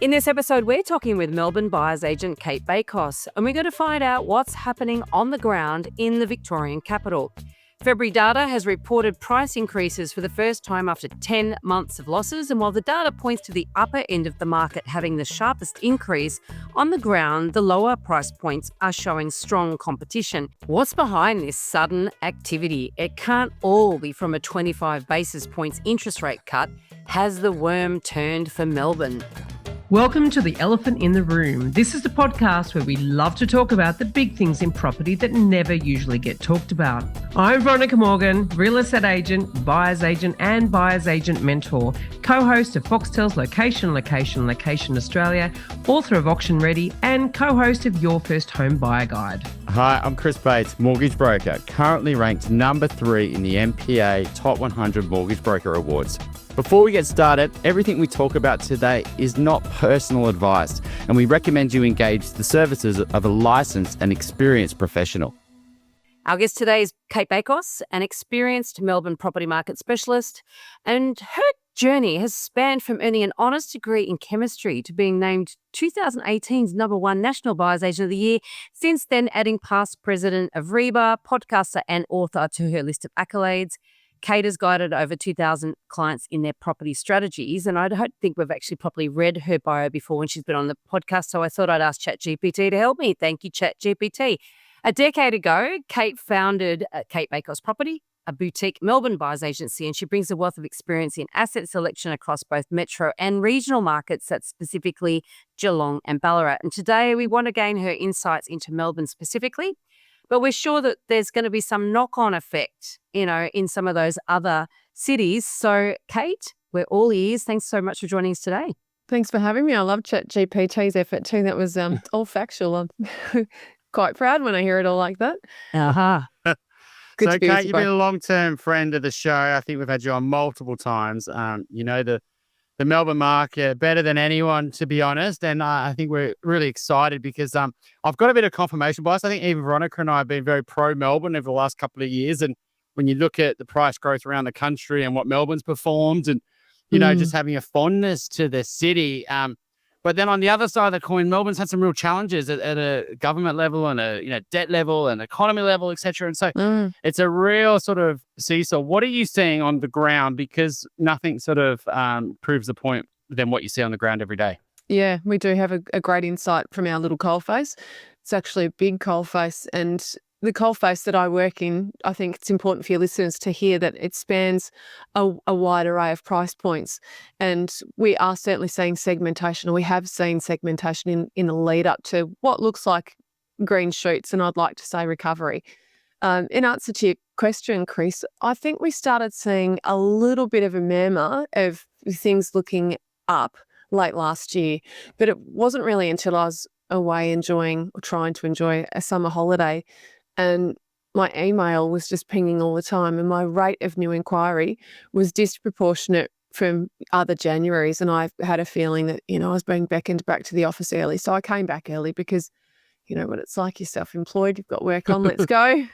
In this episode, we're talking with Melbourne buyer's agent Cate Bakos, and we're going to find out what's happening on the ground in the Victorian capital. February data has reported price increases for the first time after 10 months of losses, and while the data points to the upper end of the market having the sharpest increase, on the ground, the lower price points are showing strong competition. What's behind this sudden activity? It can't all be from a 25 basis points interest rate cut. Has the worm turned for Melbourne? Welcome to The Elephant in the Room. This is the podcast where we love to talk about the big things in property that never usually get talked about. I'm Veronica Morgan, real estate agent, buyer's agent and buyer's agent mentor, co-host of Foxtel's Location Australia, author of Auction Ready and co-host of Your First Home Buyer Guide. Hi, I'm Chris Bates, mortgage broker, currently ranked number 3 in the MPA Top 100 Mortgage Broker Awards. Before we get started, everything we talk about today is not personal advice, and we recommend you engage the services of a licensed and experienced professional. Our guest today is Cate Bakos, an experienced Melbourne property market specialist, and her journey has spanned from earning an honours degree in chemistry to being named 2018's #1 National Buyers Agent of the Year, since then adding past president of REBA, podcaster and author to her list of accolades. Cate has guided over 2,000 clients in their property strategies, and I don't think we've actually properly read her bio before when she's been on the podcast, so I thought I'd ask ChatGPT to help me. Thank you, ChatGPT. A decade ago, Cate founded Cate Bakos Property, a boutique Melbourne buyers agency, and she brings a wealth of experience in asset selection across both metro and regional markets, that's specifically Geelong and Ballarat. And today we want to gain her insights into Melbourne specifically, but we're sure that there's going to be some knock-on effect, in some of those other cities. So, Cate, we're all ears. Thanks so much for joining us today. Thanks for having me. I love ChatGPT's effort too. That was all factual. I'm quite proud when I hear it all like that. So, Cate, you've been a long-term friend of the show. I think we've had you on multiple times. You know the Melbourne market better than anyone, to be honest. And I think we're really excited because I've got a bit of confirmation bias. I think even Veronica and I have been very pro-Melbourne over the last couple of years. And when you look at the price growth around the country and what Melbourne's performed and, just having a fondness to the city. But then on the other side of the coin, Melbourne's had some real challenges at a government level and a debt level and economy level, et cetera. And so it's a real sort of seesaw. What are you seeing on the ground? Because nothing sort of proves the point than what you see on the ground every day. Yeah, we do have a great insight from our little coalface. It's actually a big coalface, and the coalface that I work in, I think it's important for your listeners to hear that it spans a wide array of price points. And we are certainly seeing segmentation, or we have seen segmentation in the lead up to what looks like green shoots, and I'd like to say recovery. In answer to your question, Chris, I think we started seeing a little bit of a murmur of things looking up late last year, but it wasn't really until I was away trying to enjoy a summer holiday, and my email was just pinging all the time, and my rate of new inquiry was disproportionate from other Januaries. And I had a feeling that, I was being beckoned back to the office early. So I came back early because, you know what it's like, you're self-employed, you've got work on, let's go.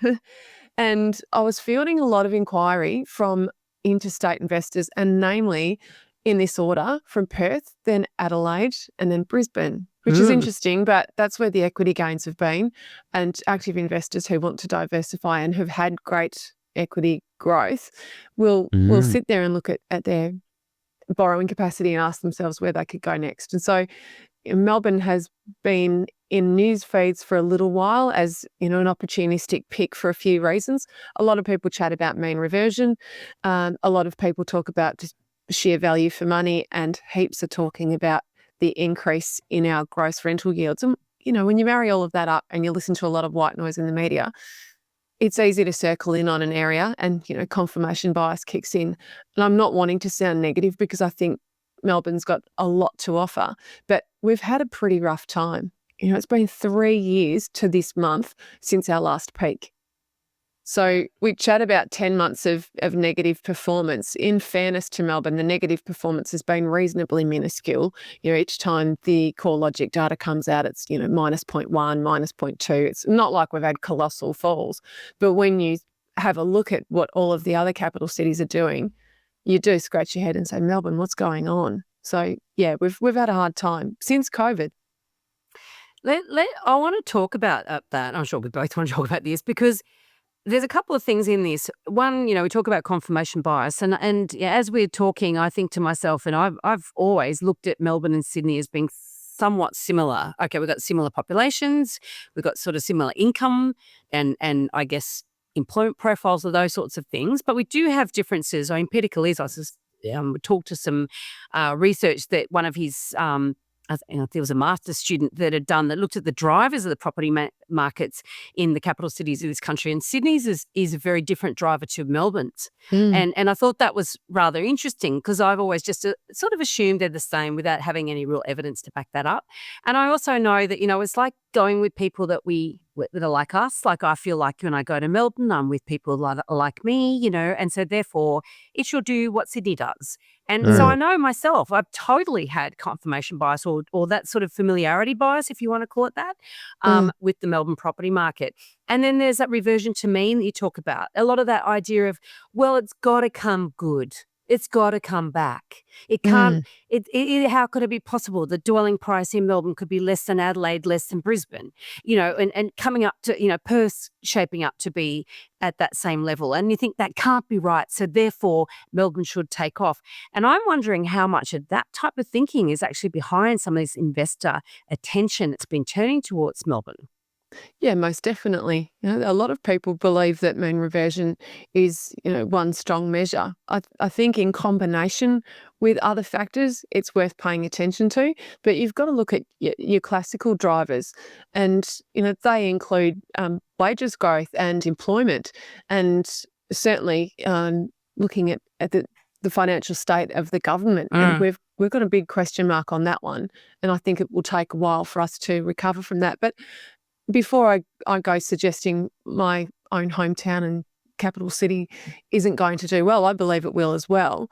And I was fielding a lot of inquiry from interstate investors, and namely in this order, from Perth, then Adelaide, and then Brisbane, which is interesting, but that's where the equity gains have been. And active investors who want to diversify and have had great equity growth will sit there and look at their borrowing capacity and ask themselves where they could go next. And so Melbourne has been in news feeds for a little while as, an opportunistic pick for a few reasons. A lot of people chat about mean reversion. A lot of people talk about just sheer value for money, and heaps are talking about the increase in our gross rental yields. And, when you marry all of that up and you listen to a lot of white noise in the media, it's easy to circle in on an area and, confirmation bias kicks in. And I'm not wanting to sound negative because I think Melbourne's got a lot to offer, but we've had a pretty rough time. It's been 3 years to this month since our last peak. So we chat about 10 months of negative performance. In fairness to Melbourne, the negative performance has been reasonably minuscule. Each time the CoreLogic data comes out, it's, minus 0.1, minus 0.2. It's not like we've had colossal falls. But when you have a look at what all of the other capital cities are doing, you do scratch your head and say, Melbourne, what's going on? So yeah, we've had a hard time since COVID. I want to talk about that. I'm sure we both want to talk about this because there's a couple of things in this. One, we talk about confirmation bias, and yeah, as we're talking, I think to myself, and I've always looked at Melbourne and Sydney as being somewhat similar. Okay, we've got similar populations, we've got sort of similar income, and I guess employment profiles of those sorts of things, but we do have differences. I mean, Peter Kalizos talked to some research that one of his I think there was a master's student that had done that looked at the drivers of the property markets in the capital cities of this country. And Sydney's is a very different driver to Melbourne's. And I thought that was rather interesting because I've always just sort of assumed they're the same without having any real evidence to back that up. And I also know that, it's like going with people that are like us. Like I feel like when I go to Melbourne, I'm with people like me, and so therefore it should do what Sydney does. And so I know myself, I've totally had confirmation bias or that sort of familiarity bias, if you want to call it that, with the Melbourne property market. And then there's that reversion to mean that you talk about. A lot of that idea of, well, it's got to come good. It's got to come back. It can't, how could it be possible? The dwelling price in Melbourne could be less than Adelaide, less than Brisbane, and coming up to, Perth shaping up to be at that same level. And you think that can't be right. So therefore, Melbourne should take off. And I'm wondering how much of that type of thinking is actually behind some of this investor attention that's been turning towards Melbourne. Yeah, most definitely. A lot of people believe that mean reversion is, one strong measure. I think in combination with other factors, it's worth paying attention to. But you've got to look at your classical drivers, and they include wages growth and employment, and certainly looking at the financial state of the government. And we've got a big question mark on that one, and I think it will take a while for us to recover from that. But before I go suggesting my own hometown and capital city isn't going to do well, I believe it will as well,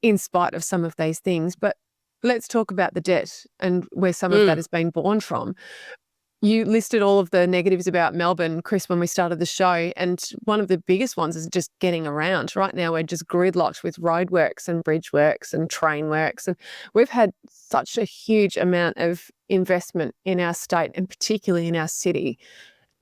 in spite of some of these things. But let's talk about the debt and where some of that has been born from. You listed all of the negatives about Melbourne, Chris, when we started the show, and one of the biggest ones is just getting around. Right now we're just gridlocked with roadworks and bridge works and train works, and we've had such a huge amount of investment in our state and particularly in our city.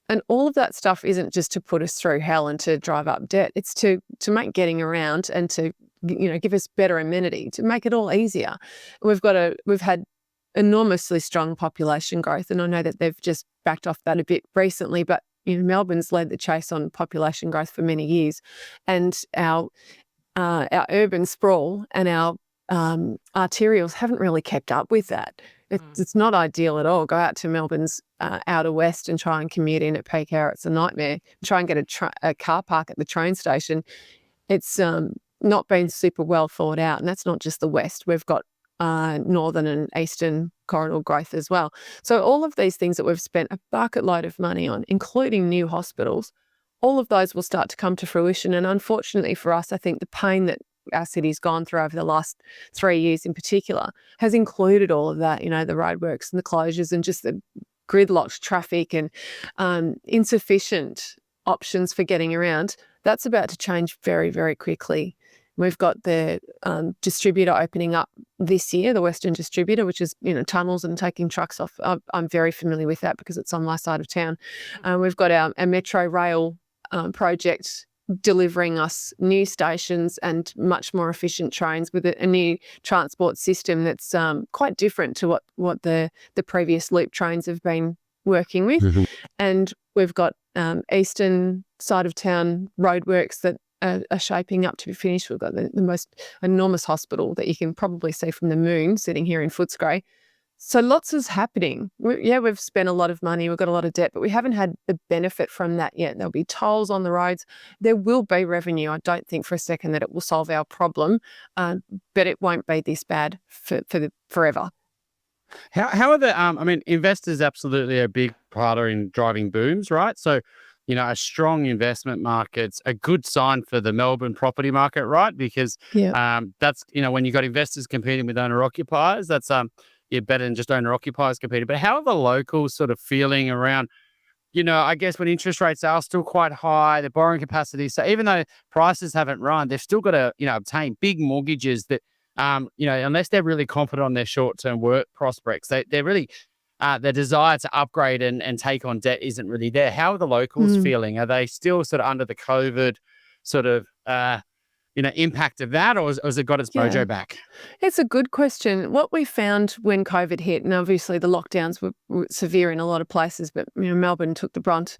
And all of that stuff isn't just to put us through hell and to drive up debt. It's to make getting around and to give us better amenity, to make it all easier. We've had enormously strong population growth, and I know that they've just backed off that a bit recently, but Melbourne's led the chase on population growth for many years, and our urban sprawl and our arterials haven't really kept up with that. It's not ideal at all. Go out to Melbourne's outer west and try and commute in at peak hour. It's a nightmare. Try and get a car park at the train station. It's not been super well thought out, and that's not just the west. We've got northern and eastern corridor growth as well. So all of these things that we've spent a bucket load of money on, including new hospitals, all of those will start to come to fruition. And unfortunately for us, I think the pain that our city's gone through over the last 3 years in particular has included all of that, the roadworks and the closures and just the gridlocked traffic and insufficient options for getting around. That's about to change very, very quickly. We've got the distributor opening up this year, the Western Distributor, which is, tunnels and taking trucks off. I'm very familiar with that because it's on my side of town. We've got our metro rail project delivering us new stations and much more efficient trains with a new transport system that's quite different to what the previous loop trains have been working with. And we've got eastern side of town roadworks that are shaping up to be finished. We've got the most enormous hospital that you can probably see from the moon sitting here in Footscray. So lots is happening. We've spent a lot of money, we've got a lot of debt, but we haven't had the benefit from that yet. There'll be tolls on the roads. There will be revenue. I don't think for a second that it will solve our problem, but it won't be this bad for forever. How are the, investors absolutely a big part in driving booms, right? So, a strong investment market's a good sign for the Melbourne property market, right? Because that's, when you've got investors competing with owner-occupiers, that's better than just owner-occupiers competing. But how are the locals sort of feeling around, I guess when interest rates are still quite high, the borrowing capacity, so even though prices haven't run, they've still got to, obtain big mortgages that unless they're really confident on their short-term work prospects, they're really their desire to upgrade and take on debt isn't really there. How are the locals feeling? Are they still sort of under the COVID sort of impact of that, or has it got its mojo back? It's a good question. What we found when COVID hit, and obviously the lockdowns were severe in a lot of places, but Melbourne took the brunt.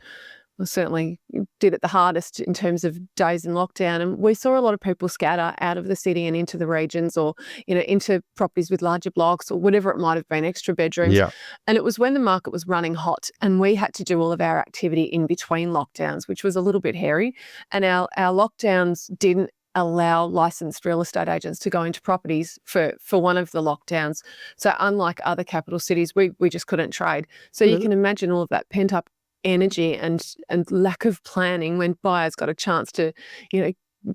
Well, certainly did it the hardest in terms of days in lockdown. And we saw a lot of people scatter out of the city and into the regions, or, into properties with larger blocks or whatever it might have been, extra bedrooms. Yeah. And it was when the market was running hot and we had to do all of our activity in between lockdowns, which was a little bit hairy. And our lockdowns didn't allow licensed real estate agents to go into properties for one of the lockdowns. So unlike other capital cities, we just couldn't trade. So you can imagine all of that pent up energy and lack of planning when buyers got a chance to,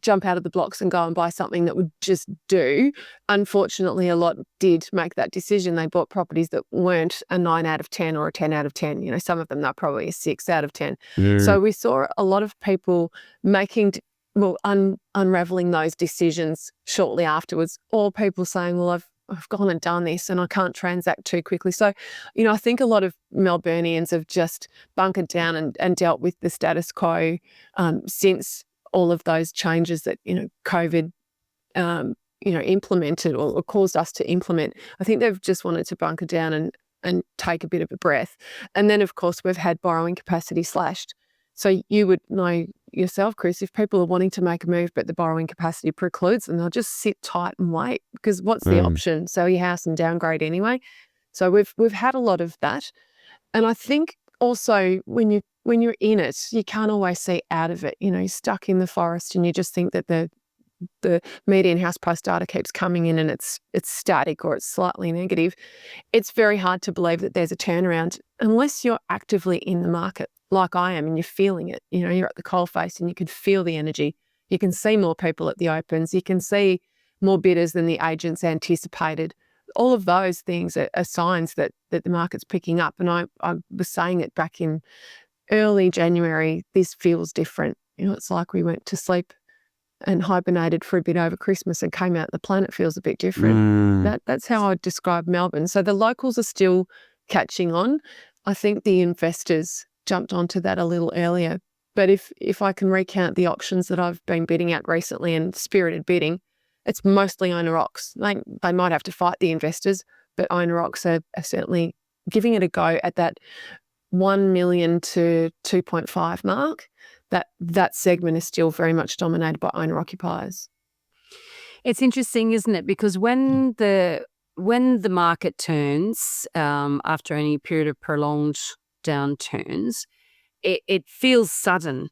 jump out of the blocks and go and buy something that would just do. Unfortunately, a lot did make that decision. They bought properties that weren't a 9 out of 10 or a 10 out of 10. Some of them they're probably a 6 out of 10. So we saw a lot of people unraveling those decisions shortly afterwards, or people saying, well, I've gone and done this and I can't transact too quickly. So, I think a lot of Melburnians have just bunkered down and dealt with the status quo since all of those changes that, COVID, implemented or caused us to implement. I think they've just wanted to bunker down and take a bit of a breath. And then, of course, we've had borrowing capacity slashed. So you would know yourself, Chris, if people are wanting to make a move but the borrowing capacity precludes them, they'll just sit tight and wait, because what's the option? Sell your house and downgrade anyway. So we've had a lot of that. And I think also when you're in it, you can't always see out of it. You're stuck in the forest and you just think that the median house price data keeps coming in and it's static or it's slightly negative. It's very hard to believe that there's a turnaround unless you're actively in the market, like I am, and you're feeling it. You're at the coalface and you can feel the energy. You can see more people at the opens. You can see more bidders than the agents anticipated. All of those things are signs that the market's picking up. And I was saying it back in early January, this feels different. It's like we went to sleep and hibernated for a bit over Christmas and came out, the planet feels a bit different. That's how I would describe Melbourne. So the locals are still catching on. I think the investors jumped onto that a little earlier. But if I can recount the auctions that I've been bidding at recently and spirited bidding, it's mostly owner-occs. They might have to fight the investors, but owner-occs are certainly giving it a go at that 1 million to 2.5 mark. That segment is still very much dominated by owner-occupiers. It's interesting, isn't it? Because when the market turns after any period of prolonged downturns, it feels sudden.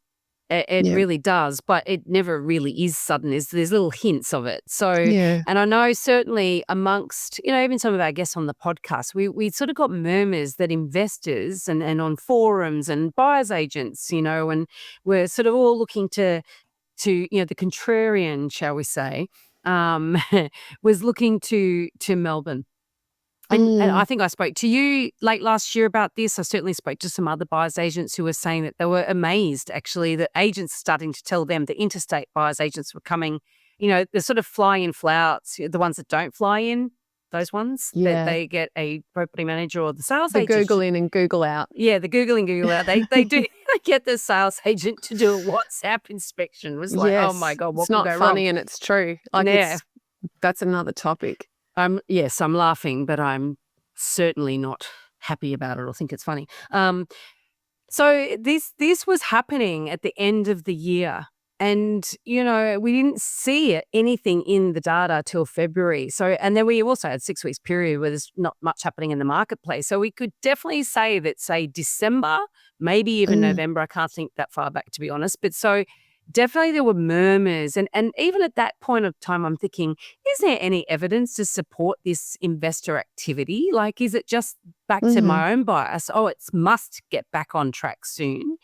It really does, but it never really is sudden. There's little hints of it. So, and I know certainly amongst, even some of our guests on the podcast, we sort of got murmurs that investors and on forums and buyers agents, and we're sort of all looking to the contrarian, shall we say, was looking to Melbourne. And I think I spoke to you late last year about this. I certainly spoke to some other buyers agents who were saying that they were amazed, actually, that agents starting to tell them the interstate buyers agents were coming, the sort of fly-in fly-outs, the ones that don't fly in, those ones, that they get a property manager or the sales agent. The Google in and Google out. Yeah, the Google in, Google out. They do get the sales agent to do a WhatsApp inspection. It was like, oh my God, what can go wrong? It's not funny and it's true. That's another topic. Yes, I'm laughing, but I'm certainly not happy about it or think it's funny. So this was happening at the end of the year, and we didn't see anything in the data till February. So, and then we also had 6 weeks period where there's not much happening in the marketplace. So we could definitely say that, say, December, maybe even November. I can't think that far back, to be honest. But so definitely there were murmurs. And even at that point of time, I'm thinking, is there any evidence to support this investor activity? Like, is it just back to my own bias? Oh, it must get back on track soon.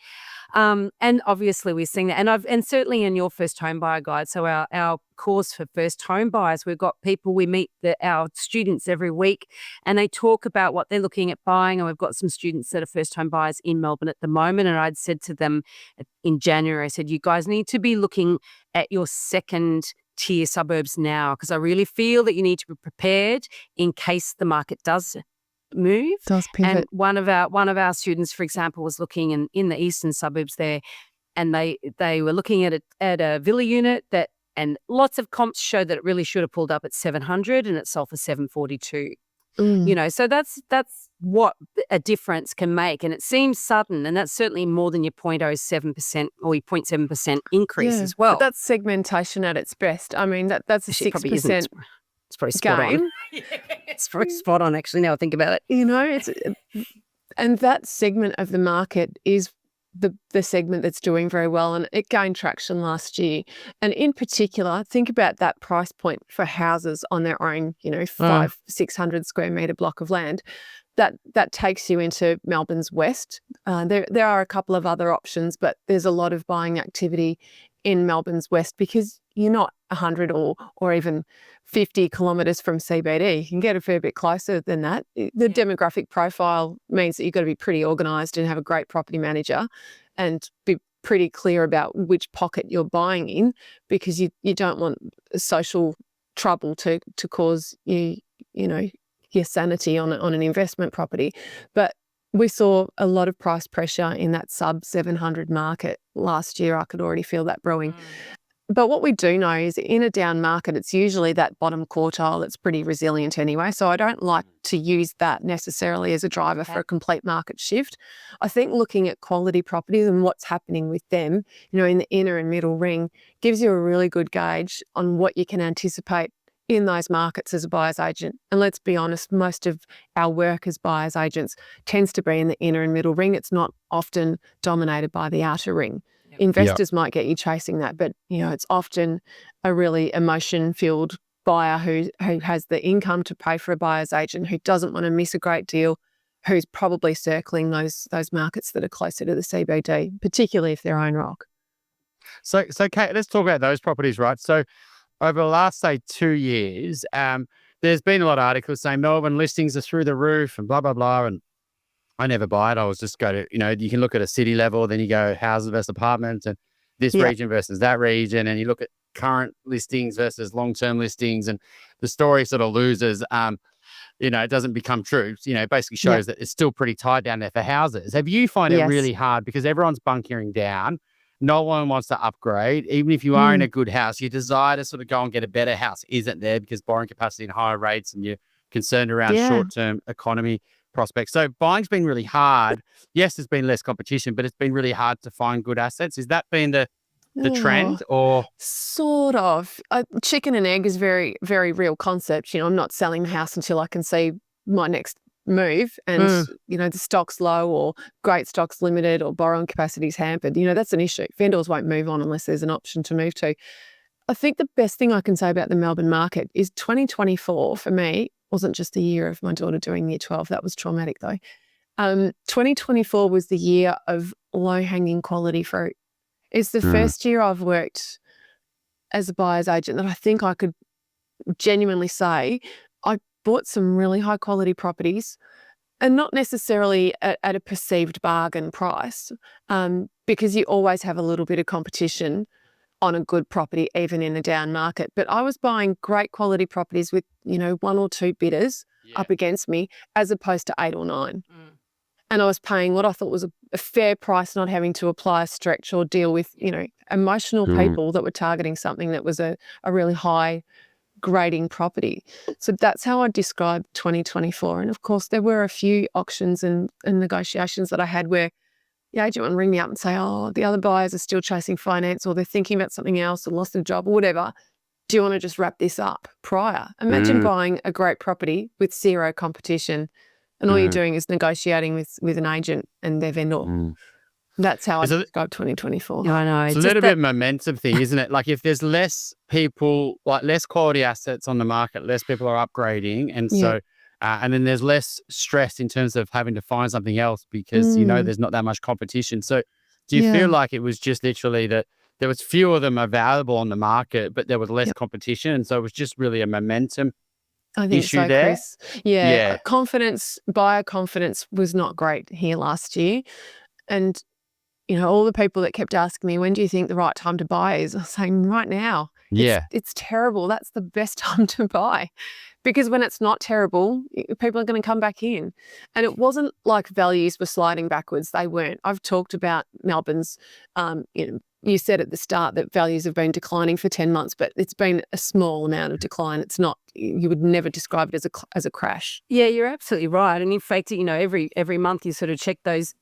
And obviously we're seeing that. And certainly in your first home buyer guide, so our course for first home buyers, we've got people, we meet our students every week and they talk about what they're looking at buying. And we've got some students that are first home buyers in Melbourne at the moment. And I'd said to them in January, I said, you guys need to be looking at your second tier suburbs now, because I really feel that you need to be prepared in case the market does move. Does pivot. And one of our students, for example, was looking in the eastern suburbs there, and they were looking at a villa unit that, and lots of comps showed that it really should have pulled up at 700 and it sold for 742. So that's what a difference can make, and it seems sudden, and that's certainly more than your 0.07% or your 0.7% increase as well. But that's segmentation at its best. I mean, that's a 6%. It's probably spot on. It's probably spot on, actually, now I think about it. And that segment of the market is the segment that's doing very well, and it gained traction last year. And in particular, think about that price point for houses on their own, 600 square metre block of land. That takes you into Melbourne's west. There are a couple of other options, but there's a lot of buying activity in Melbourne's west because you're not 100 or even 50 kilometres from CBD. You can get a fair bit closer than that. The demographic profile means that you've got to be pretty organised and have a great property manager and be pretty clear about which pocket you're buying in, because you don't want social trouble to cause your sanity on an investment property. But we saw a lot of price pressure in that sub 700 market last year. I could already feel that brewing. But what we do know is in a down market, it's usually that bottom quartile that's pretty resilient anyway. So I don't like to use that necessarily as a driver for a complete market shift. I think looking at quality properties and what's happening with them, in the inner and middle ring, gives you a really good gauge on what you can anticipate in those markets as a buyer's agent. And let's be honest, most of our work as buyer's agents tends to be in the inner and middle ring. It's not often dominated by the outer ring. Investors might get you chasing that, but it's often a really emotion-filled buyer who has the income to pay for a buyer's agent, who doesn't want to miss a great deal, who's probably circling those markets that are closer to the CBD, particularly if they're own rock. So Kate, let's talk about those properties, right? So over the last, say, 2 years, there's been a lot of articles saying Melbourne listings are through the roof and blah, blah, blah. And I never buy it. I was just go to, you can look at a city level, then you go houses versus apartments and this region versus that region. And you look at current listings versus long-term listings, and the story sort of loses. It doesn't become true. It basically shows that it's still pretty tight down there for houses. Have you find it really hard because everyone's bunkering down? No one wants to upgrade. Even if you are in a good house, your desire to sort of go and get a better house isn't there because borrowing capacity and higher rates, and you're concerned around short-term economy prospects. So buying's been really hard. Yes, there's been less competition, but it's been really hard to find good assets. Has that been the trend, or? Sort of. Chicken and egg is very, very real concept. I'm not selling the house until I can see my next move, and the stock's low or great stock's limited or borrowing capacity is hampered. That's an issue. Vendors won't move on unless there's an option to move to. I think the best thing I can say about the Melbourne market is 2024 for me wasn't just the year of my daughter doing year 12. That was traumatic though. 2024 was the year of low-hanging quality fruit. It's the first year I've worked as a buyer's agent that I think I could genuinely say I bought some really high-quality properties, and not necessarily at a perceived bargain price, because you always have a little bit of competition on a good property, even in a down market. But I was buying great quality properties with, one or two bidders up against me, as opposed to 8 or 9. And I was paying what I thought was a fair price, not having to apply a stretch or deal with, emotional people that were targeting something that was a really high grading property. So that's how I describe 2024. And of course, there were a few auctions and negotiations that I had where the agent would ring me up and say, the other buyers are still chasing finance, or they're thinking about something else or lost a job or whatever. Do you want to just wrap this up prior? Imagine buying a great property with zero competition, and all you're doing is negotiating with an agent and their vendor. That's how I describe 2024. I know. It's a little bit of a momentum thing, isn't it? Like if there's less people, like less quality assets on the market, less people are upgrading. And so, and then there's less stress in terms of having to find something else because, there's not that much competition. So do you feel like it was just literally that there was fewer of them available on the market, but there was less competition? And so it was just really a momentum issue so, there? Chris. Yeah. Buyer confidence was not great here last year. And all the people that kept asking me, when do you think the right time to buy is? I was saying right now. Yeah. It's terrible. That's the best time to buy, because when it's not terrible, people are going to come back in. And it wasn't like values were sliding backwards. They weren't. I've talked about Melbourne's, you said at the start that values have been declining for 10 months, but it's been a small amount of decline. It's not, you would never describe it as a crash. Yeah, you're absolutely right. And in fact, every month you sort of check those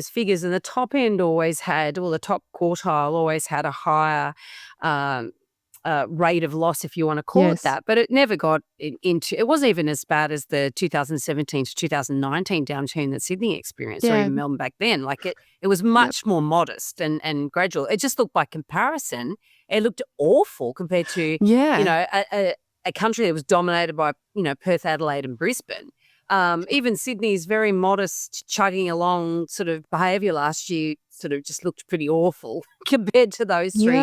figures, and the top end always had, or the top quartile always had a higher rate of loss, if you want to call it that. But it never got into, it wasn't even as bad as the 2017 to 2019 downturn that Sydney experienced, or even Melbourne back then. Like it was much more modest and gradual. It just looked, by comparison, it looked awful compared to, a country that was dominated by, Perth, Adelaide and Brisbane. Even Sydney's very modest chugging along sort of behaviour last year sort of just looked pretty awful compared to those three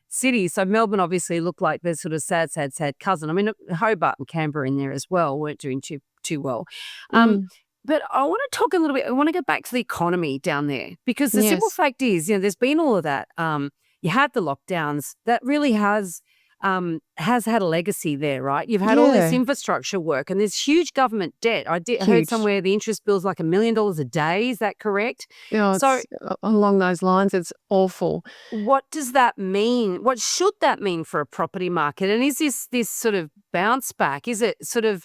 cities. So Melbourne obviously looked like the sort of sad cousin. I mean, Hobart and Canberra in there as well weren't doing too well. But I want to talk a little bit, I want to go back to the economy down there, because the simple fact is, there's been all of that. You had the lockdowns. That really has had a legacy there, right? You've had all this infrastructure work, and there's huge government debt. I heard somewhere the interest bill's like $1 million a day. Is that correct? Yeah, so along those lines, it's awful. What does that mean? What should that mean for a property market? And is this sort of bounce back? Is it sort of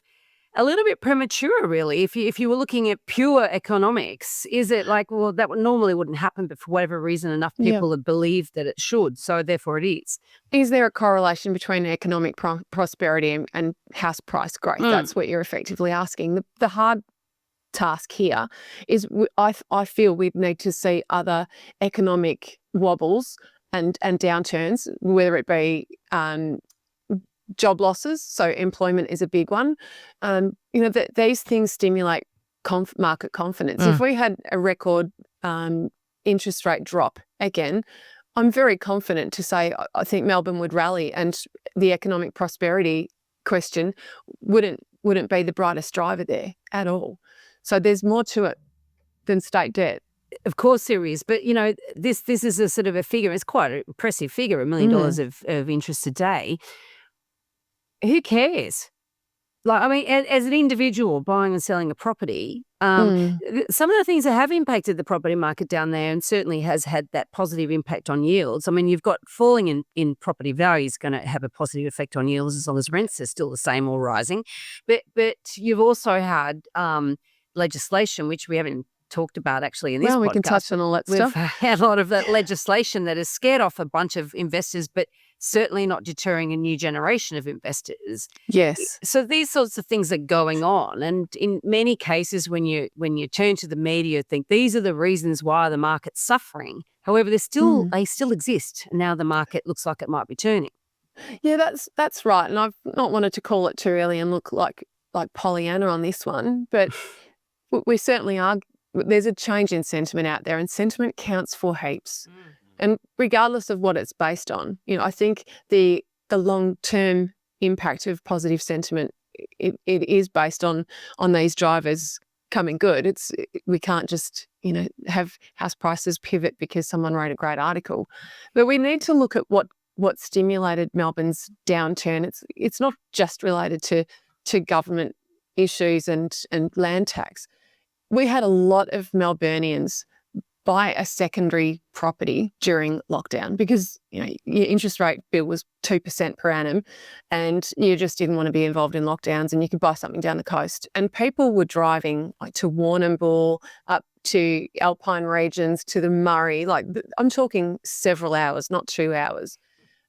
a little bit premature, really? If you were looking at pure economics, is it like, well, that normally wouldn't happen, but for whatever reason, enough people have believed that it should, so therefore it is. Is there a correlation between economic prosperity and house price growth? That's what you're effectively asking. The hard task here is I feel we'd need to see other economic wobbles and downturns, whether it be job losses, so employment is a big one. These things stimulate market confidence. If we had a record interest rate drop again, I'm very confident to say I think Melbourne would rally, and the economic prosperity question wouldn't be the brightest driver there at all. So there's more to it than state debt. Of course there is, but this is a sort of a figure. It's quite an impressive figure, $1 million of interest a day. Who cares? Like, I mean, as an individual buying and selling a property, some of the things that have impacted the property market down there, and certainly has had that positive impact on yields. I mean, you've got falling in property values going to have a positive effect on yields as long as rents are still the same or rising. But you've also had legislation, which we haven't talked about actually in this podcast. We can touch on all that stuff. We've had a lot of that legislation that has scared off a bunch of investors, but certainly not deterring a new generation of investors. Yes. So these sorts of things are going on, and in many cases, when you turn to the media, think these are the reasons why the market's suffering. However, they still exist, and now the market looks like it might be turning. Yeah, that's right. And I've not wanted to call it too early and look like Pollyanna on this one, but we certainly are. There's a change in sentiment out there, and sentiment counts for heaps. And regardless of what it's based on, I think the long-term impact of positive sentiment, it is based on these drivers coming good. We can't just, have house prices pivot because someone wrote a great article. But we need to look at what stimulated Melbourne's downturn. It's not just related to government issues and land tax. We had a lot of Melburnians buy a secondary property during lockdown because, your interest rate bill was 2% per annum and you just didn't want to be involved in lockdowns, and you could buy something down the coast. And people were driving to Warrnambool, up to Alpine regions, to the Murray. I'm talking several hours, not 2 hours.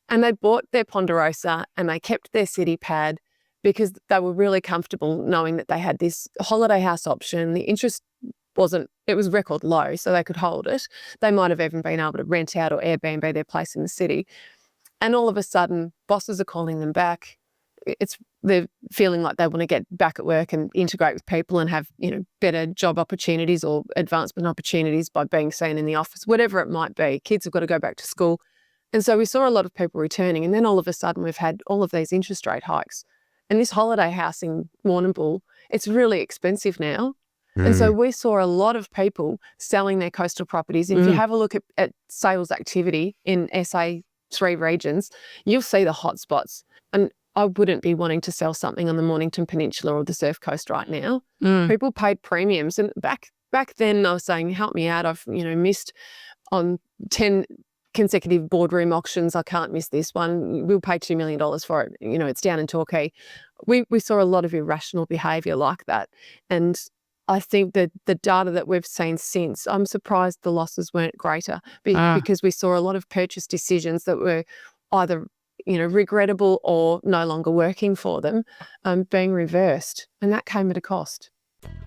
And they bought their Ponderosa and they kept their city pad because they were really comfortable knowing that they had this holiday house option. The interest it was record low, so they could hold it. They might have even been able to rent out or Airbnb their place in the city. And all of a sudden, bosses are calling them back. They're feeling like they want to get back at work and integrate with people and have, better job opportunities or advancement opportunities by being seen in the office, whatever it might be. Kids have got to go back to school. And so we saw a lot of people returning, and then all of a sudden we've had all of these interest rate hikes. And this holiday house in Warrnambool, it's really expensive now. And so we saw a lot of people selling their coastal properties. If you have a look at sales activity in SA three regions, you'll see the hot spots. And I wouldn't be wanting to sell something on the Mornington Peninsula or the Surf Coast right now. People paid premiums. And back then I was saying, help me out. I've, missed on 10 consecutive boardroom auctions. I can't miss this one. We'll pay $2 million for it. It's down in Torquay. We saw a lot of irrational behaviour like that. And I think that the data that we've seen since, I'm surprised the losses weren't greater because we saw a lot of purchase decisions that were either, regrettable or no longer working for them being reversed. And that came at a cost.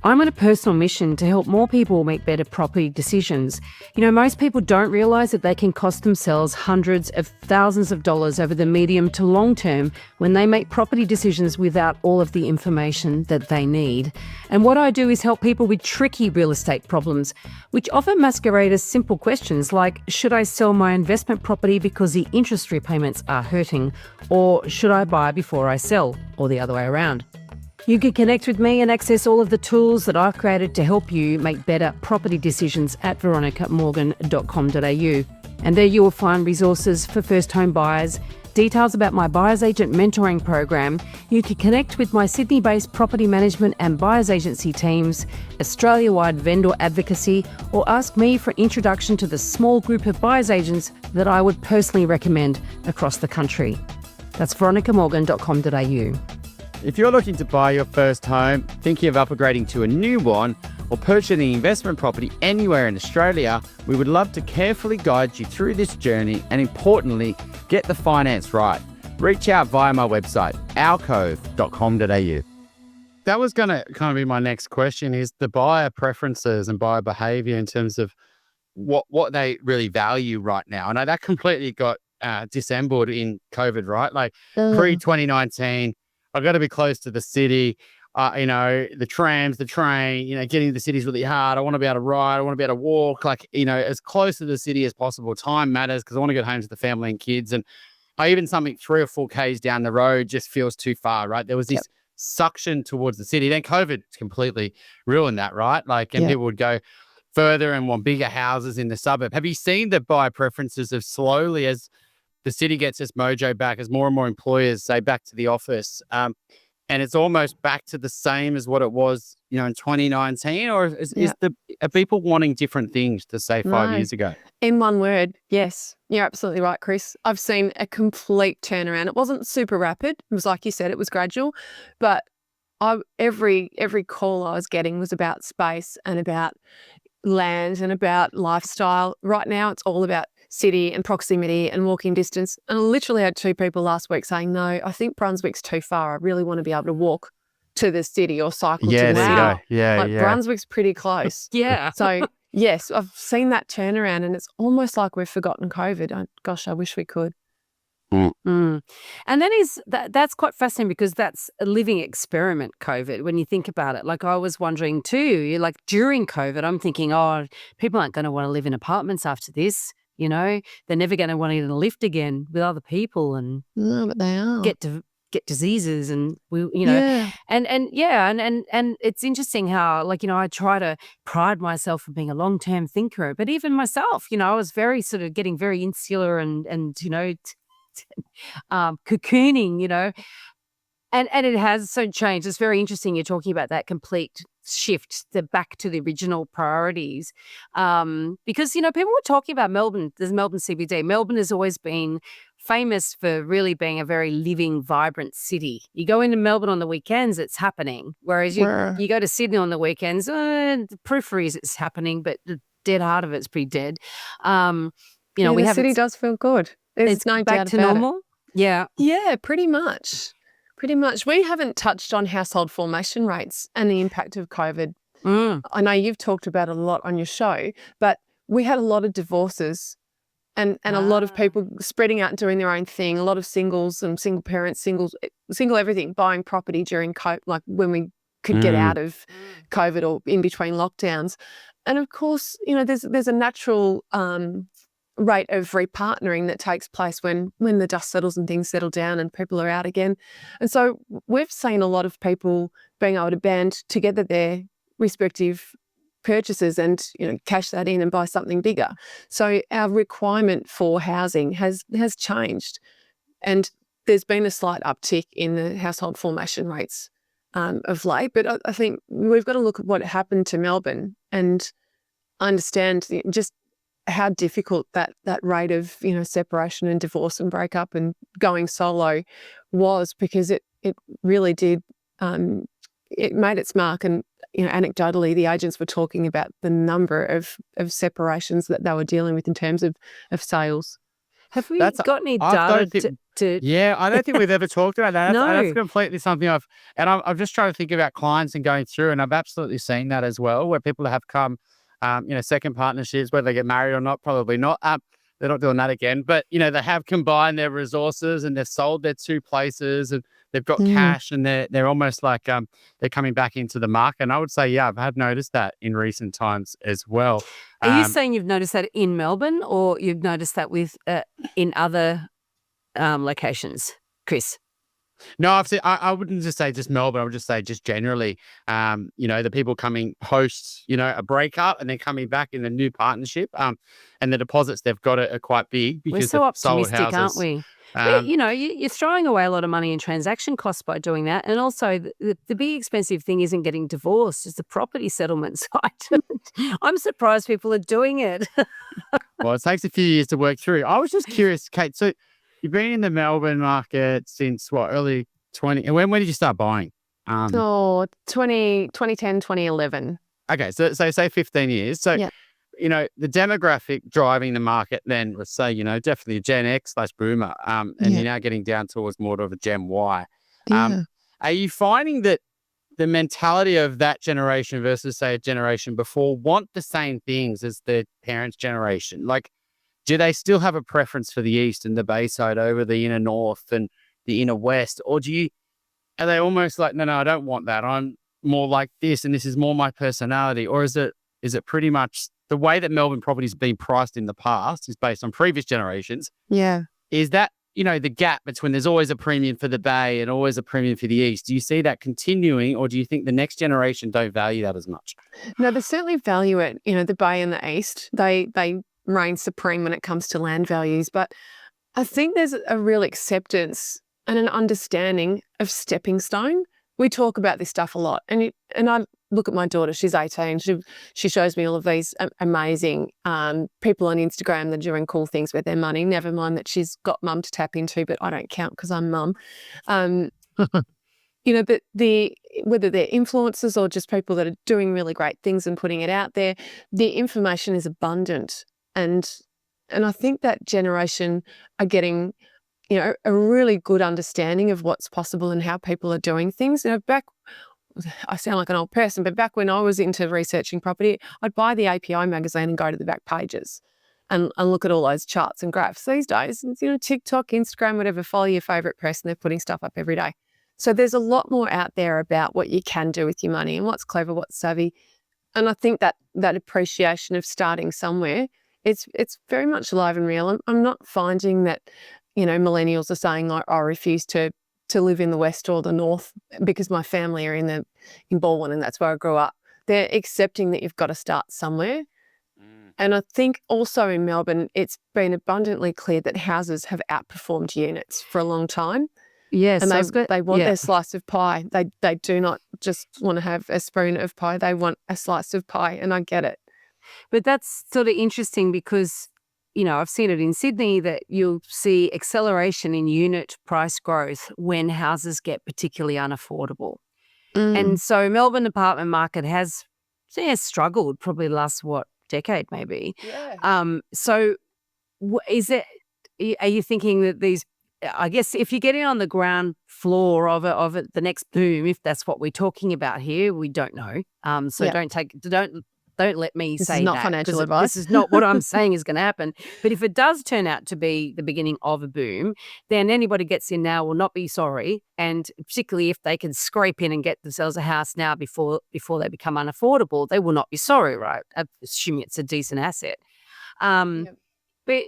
I'm on a personal mission to help more people make better property decisions. Most people don't realise that they can cost themselves hundreds of thousands of dollars over the medium to long term when they make property decisions without all of the information that they need. And what I do is help people with tricky real estate problems, which often masquerade as simple questions like, should I sell my investment property because the interest repayments are hurting? Or should I buy before I sell? Or the other way around. You can connect with me and access all of the tools that I've created to help you make better property decisions at veronicamorgan.com.au. And there you will find resources for first home buyers, details about my buyer's agent mentoring program. You can connect with my Sydney-based property management and buyer's agency teams, Australia-wide vendor advocacy, or ask me for an introduction to the small group of buyer's agents that I would personally recommend across the country. That's veronicamorgan.com.au. If you're looking to buy your first home, thinking of upgrading to a new one, or purchasing an investment property anywhere in Australia, we would love to carefully guide you through this journey and, importantly, get the finance right. Reach out via my website, alcove.com.au. That was going to kind of be my next question, is the buyer preferences and buyer behaviour in terms of what they really value right now. I know that completely got dissembled in COVID, right? Like pre-2019, I've got to be close to the city, the trams, the train, getting to the city is really hard. I want to be able to ride. I want to be able to walk, as close to the city as possible. Time matters because I want to get home to the family and kids. And even something 3 or 4 Ks down the road just feels too far, right? There was this suction towards the city. Then COVID completely ruined that, right? People would go further and want bigger houses in the suburb. Have you seen the buyer preferences of slowly as the city gets its mojo back, as more and more employers say back to the office, and it's almost back to the same as what it was, in 2019? Or are people wanting different things to say 5 years ago? In one word, yes. You're absolutely right, Chris. I've seen a complete turnaround. It wasn't super rapid. It was like you said, it was gradual. But every call I was getting was about space and about land and about lifestyle. Right now, it's all about city and proximity and walking distance. And I literally had 2 people last week saying, no, I think Brunswick's too far. I really want to be able to walk to the city or cycle to the city. There you go. Yeah, Brunswick's pretty close. So, yes, I've seen that turnaround and it's almost like we've forgotten COVID. Gosh, I wish we could. And that's quite fascinating because that's a living experiment, COVID, when you think about it. I was wondering too, during COVID, I'm thinking, people aren't going to want to live in apartments after this. They're never going to want to get in a lift again with other people and but they are. Get diseases and and it's interesting how I try to pride myself for being a long-term thinker, but even myself, I was very sort of getting very insular and cocooning, and it has so changed. It's very interesting you're talking about that complete shift back to the original priorities, because people were talking about Melbourne. There's Melbourne CBD. Melbourne has always been famous for really being a very living, vibrant city. You go into Melbourne on the weekends, it's happening, whereas you go to Sydney on the weekends, the peripheries it's happening, but the dead heart of it's pretty dead. The city does feel good. It's no back to normal. Yeah, pretty much. We haven't touched on household formation rates and the impact of COVID. I know you've talked about it a lot on your show, but we had a lot of divorces and a lot of people spreading out and doing their own thing, a lot of singles and single parents, single everything, buying property during COVID, when we could get out of COVID or in between lockdowns. And of course, there's a natural rate of repartnering that takes place when the dust settles and things settle down and people are out again. And so we've seen a lot of people being able to band together their respective purchases and cash that in and buy something bigger. So our requirement for housing has changed, and there's been a slight uptick in the household formation rates of late. But I think we've got to look at what happened to Melbourne and understand just how difficult that rate of separation and divorce and breakup and going solo was, because it really did it made its mark. And anecdotally, the agents were talking about the number of separations that they were dealing with in terms of sales. Have we got any data Yeah, I don't think we've ever talked about that. No. That's completely something I'm just trying to think about clients and going through, and I've absolutely seen that as well, where people have come, second partnerships, whether they get married or not, probably not. They're not doing that again, but they have combined their resources and they've sold their two places and they've got cash, and they're almost like they're coming back into the market. And I would say, yeah, I have noticed that in recent times as well. Are you saying you've noticed that in Melbourne, or you've noticed that with in other locations, Chris? No, I wouldn't just say just Melbourne. I would just say just generally, the people coming post, a breakup and then coming back in a new partnership, and the deposits they've got are quite big because we're so they've sold optimistic, aren't houses. we? But, you're throwing away a lot of money in transaction costs by doing that. And also the big expensive thing isn't getting divorced, it's the property settlement side. I'm surprised people are doing it. Well, it takes a few years to work through. I was just curious, Kate, so you've been in the Melbourne market since early 20, and when did you start buying? 2010, 2011. Okay, so say 15 years. So, Yeah. The demographic driving the market then, let's say, definitely a Gen X/boomer, and you're now getting down towards more of a Gen Y. Are you finding that the mentality of that generation versus, say, a generation before want the same things as their parents' generation? Like, do they still have a preference for the East and the Bayside over the inner North and the inner West? Or are they almost like, no, I don't want that. I'm more like this and this is more my personality? Or is it pretty much the way that Melbourne properties have been priced in the past is based on previous generations? Yeah. Is that, the gap between there's always a premium for the Bay and always a premium for the East? Do you see that continuing, or do you think the next generation don't value that as much? No, they certainly value it. The Bay and the East, they reign supreme when it comes to land values. But I think there's a real acceptance and an understanding of stepping stone. We talk about this stuff a lot, and I look at my daughter. She's 18. She shows me all of these amazing people on Instagram that are doing cool things with their money. Never mind that she's got mum to tap into, but I don't count because I'm mum. But whether they're influencers or just people that are doing really great things and putting it out there, the information is abundant, and I think that generation are getting a really good understanding of what's possible and how people are doing things. I sound like an old person, but back when I was into researching property, I'd buy the API magazine and go to the back pages and look at all those charts and graphs. These days, TikTok, Instagram, whatever, follow your favourite person. They're putting stuff up every day. So there's a lot more out there about what you can do with your money and what's clever, what's savvy. And I think that appreciation of starting somewhere, it's very much alive and real. I'm not finding that millennials are saying, like, I refuse to live in the West or the North because my family are in Baldwin and that's where I grew up. They're accepting that you've got to start somewhere. And I think also in Melbourne, it's been abundantly clear that houses have outperformed units for a long time. Yes. And they want their slice of pie. They do not just want to have a spoon of pie. They want a slice of pie, and I get it. But that's sort of interesting because I've seen it in Sydney that you'll see acceleration in unit price growth when houses get particularly unaffordable. And so Melbourne apartment market has struggled probably the last, decade maybe. Yeah. So are you thinking that these, I guess if you're getting on the ground floor of it, the next boom, if that's what we're talking about here, we don't know. So don't let me say that. This is not financial advice. This is not what I'm saying is going to happen. But if it does turn out to be the beginning of a boom, then anybody gets in now will not be sorry. And particularly if they can scrape in and get themselves a house now before they become unaffordable, they will not be sorry, right? Assuming it's a decent asset. But,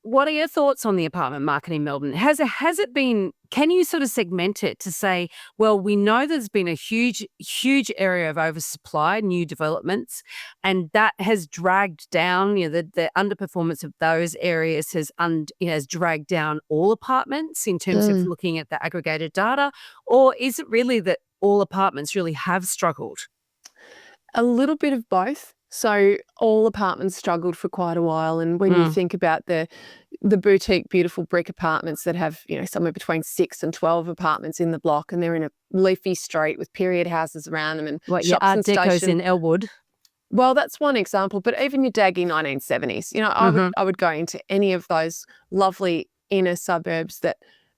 what are your thoughts on the apartment market in Melbourne? Has it been can you sort of segment it to say, well, we know there's been a huge area of oversupply, new developments, and that has dragged down, the underperformance of those areas has dragged down all apartments in terms of looking at the aggregated data? Or is it really that all apartments really have struggled? A little bit of both. So all apartments struggled for quite a while. And when you think about the boutique, beautiful brick apartments that have, somewhere between 6 and 12 apartments in the block, and they're in a leafy street with period houses around them and shops Art and Deco's stations. in Elwood. Well, that's one example, but even your daggy 1970s, I would go into any of those lovely inner suburbs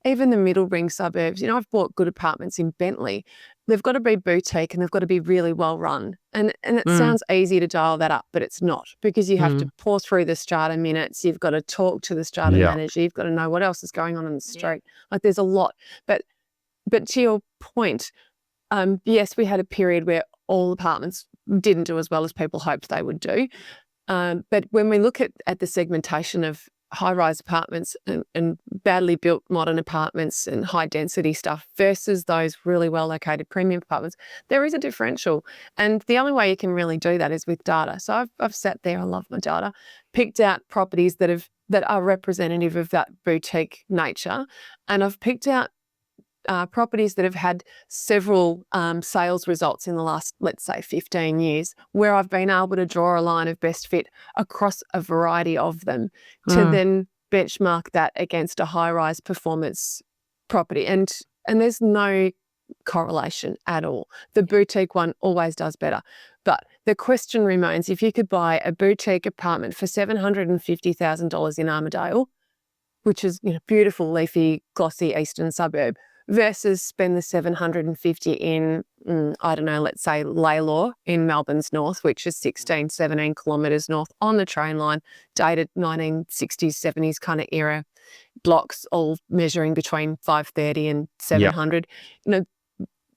even the middle ring suburbs, I've bought good apartments in Bentley. They've got to be boutique and they've got to be really well run. And it sounds easy to dial that up, but it's not, because you have to pour through the strata minutes. You've got to talk to the strata manager. You've got to know what else is going on in the street. Like, there's a lot. But to your point, yes, we had a period where all apartments didn't do as well as people hoped they would do. But when we look at the segmentation of high-rise apartments and badly built modern apartments and high-density stuff versus those really well-located premium apartments, there is a differential. And the only way you can really do that is with data. So I've sat there, I love my data, picked out properties that are representative of that boutique nature, and I've picked out properties that have had several sales results in the last, let's say, 15 years, where I've been able to draw a line of best fit across a variety of them to then benchmark that against a high-rise performance property. And there's no correlation at all. The boutique one always does better. But the question remains, if you could buy a boutique apartment for $750,000 in Armadale, which is beautiful, leafy, glossy eastern suburb, versus spend the $750 in, I don't know, let's say Laylaw in Melbourne's north, which is 16, 17 kilometres north on the train line, dated 1960s, 70s kind of era, blocks all measuring between 530 and 700.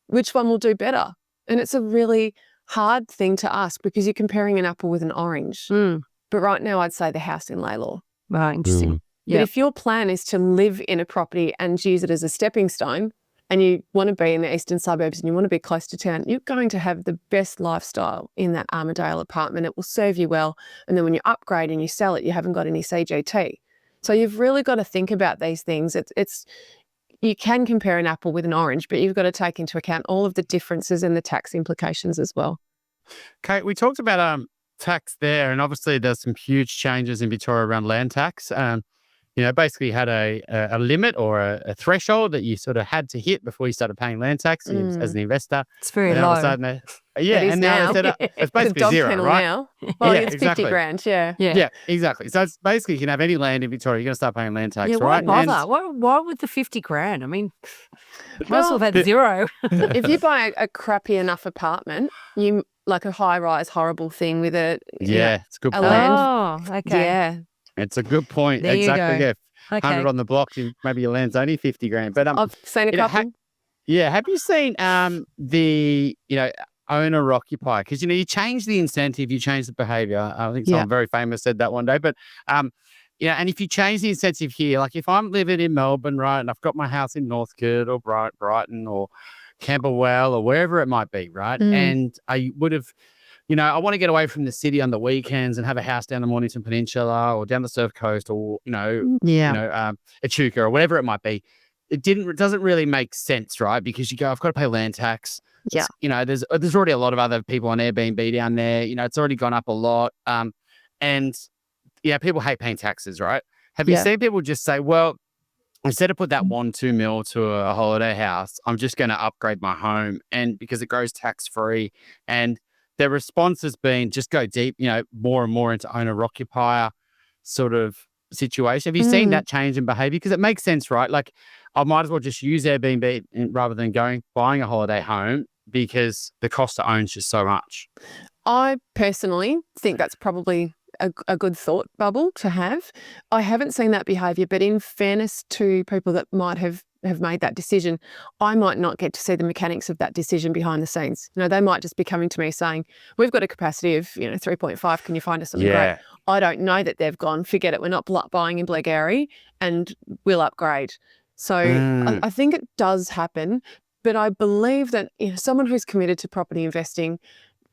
Which one will do better? And it's a really hard thing to ask, because you're comparing an apple with an orange. But right now I'd say the house in Laylaw. Right, interesting. But if your plan is to live in a property and use it as a stepping stone, and you want to be in the eastern suburbs and you want to be close to town, you're going to have the best lifestyle in that Armadale apartment. It will serve you well. And then when you upgrade and you sell it, you haven't got any CGT. So you've really got to think about these things. You can compare an apple with an orange, but you've got to take into account all of the differences and the tax implications as well. Kate, we talked about tax there, and obviously there's some huge changes in Victoria around land tax. Basically had a limit or a threshold that you sort of had to hit before you started paying land tax as an investor. It's very low. And now it's basically zero, right? Now. Well, it's exactly. 50 grand, yeah. Yeah, exactly. So it's basically, you can have any land in Victoria, you're going to start paying land tax, why right? bother? Why with the 50 grand? I mean, might as well have had zero. If you buy a crappy enough apartment, you like a high-rise horrible thing with it's a good point. Oh, okay. Yeah. It's a good point. There exactly. you go. Yeah. 100 on the block, maybe your land's only 50 grand. But I've seen a couple. have you seen the owner occupier? Because you change the incentive, you change the behaviour. I think someone very famous said that one day. But and if you change the incentive here, like if I'm living in Melbourne, right, and I've got my house in Northcote or Brighton or Camberwell or wherever it might be, right, and I would have. I want to get away from the city on the weekends and have a house down the Mornington Peninsula or down the Surf Coast or, Echuca or whatever it might be. It doesn't really make sense, right? Because you go, I've got to pay land tax. Yeah. There's already a lot of other people on Airbnb down there. It's already gone up a lot. People hate paying taxes, right? Have you seen people just say, well, instead of put that 1-2 mil to a holiday house, I'm just going to upgrade my home, and because it goes tax-free. And their response has been just go deep, more and more into owner-occupier sort of situation. Have you seen that change in behaviour? Because it makes sense, right? Like, I might as well just use Airbnb rather than buying a holiday home, because the cost to own is just so much. I personally think that's probably a good thought bubble to have. I haven't seen that behaviour, but in fairness to people that might have made that decision, I might not get to see the mechanics of that decision behind the scenes. They might just be coming to me saying, we've got a capacity of 3.5, can you find us something great? I don't know that they've gone, forget it, we're not buying in Blackberry and we'll upgrade. So I think it does happen, but I believe that someone who's committed to property investing,